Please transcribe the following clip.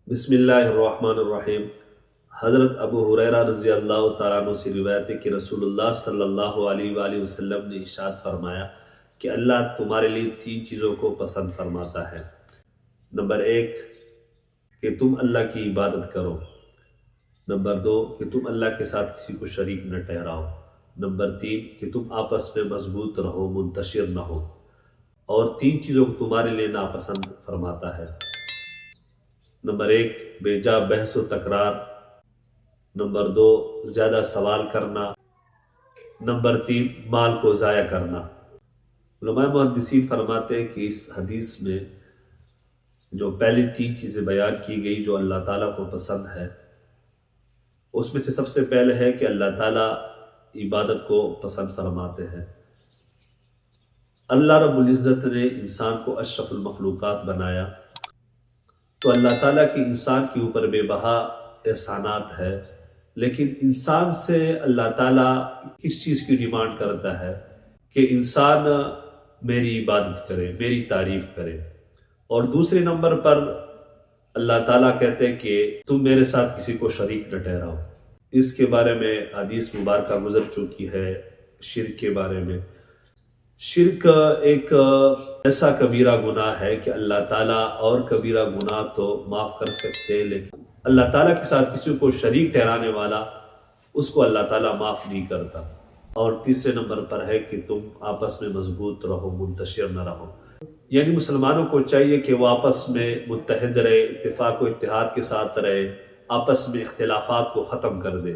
بسم اللہ الرحمن الرحیم۔ حضرت ابو ہریرہ رضی اللہ تعالیٰ عنہ سے روایت ہے کہ رسول اللہ صلی اللہ علیہ وآلہ وسلم نے ارشاد فرمایا کہ اللہ تمہارے لیے 3 چیزوں کو پسند فرماتا ہے۔ نمبر 1 کہ تم اللہ کی عبادت کرو۔ نمبر 2 کہ تم اللہ کے ساتھ کسی کو شریک نہ ٹھہراؤ۔ نمبر 3 کہ تم آپس میں مضبوط رہو، منتشر نہ ہو۔ اور 3 چیزوں کو تمہارے لیے ناپسند فرماتا ہے۔ نمبر 1 بے جا بحث و تکرار۔ نمبر 2 زیادہ سوال کرنا۔ نمبر 3 مال کو ضائع کرنا۔ علماء محدثین فرماتے ہیں کہ اس حدیث میں جو پہلی 3 چیزیں بیان کی گئی جو اللہ تعالیٰ کو پسند ہے، اس میں سے سب سے پہلے ہے کہ اللہ تعالیٰ عبادت کو پسند فرماتے ہیں۔ اللہ رب العزت نے انسان کو اشرف المخلوقات بنایا، تو اللہ تعالیٰ کی انسان کے اوپر بے بہا احسانات ہے، لیکن انسان سے اللہ تعالیٰ کس چیز کی ڈیمانڈ کرتا ہے کہ انسان میری عبادت کرے، میری تعریف کرے۔ اور دوسرے نمبر پر اللہ تعالیٰ کہتے ہیں کہ تم میرے ساتھ کسی کو شریک نہ ٹھہراؤ۔ اس کے بارے میں حدیث مبارکہ گزر چکی ہے۔ شرک کے بارے میں، شرک ایک ایسا کبیرہ گناہ ہے کہ اللہ تعالیٰ اور کبیرہ گناہ تو معاف کر سکتے، لیکن اللہ تعالیٰ کے ساتھ کسی کو شریک ٹھہرانے والا، اس کو اللہ تعالیٰ معاف نہیں کرتا۔ اور تیسرے نمبر پر ہے کہ تم آپس میں مضبوط رہو، منتشر نہ رہو۔ یعنی مسلمانوں کو چاہیے کہ وہ آپس میں متحد رہے، اتفاق و اتحاد کے ساتھ رہے، آپس میں اختلافات کو ختم کر دے۔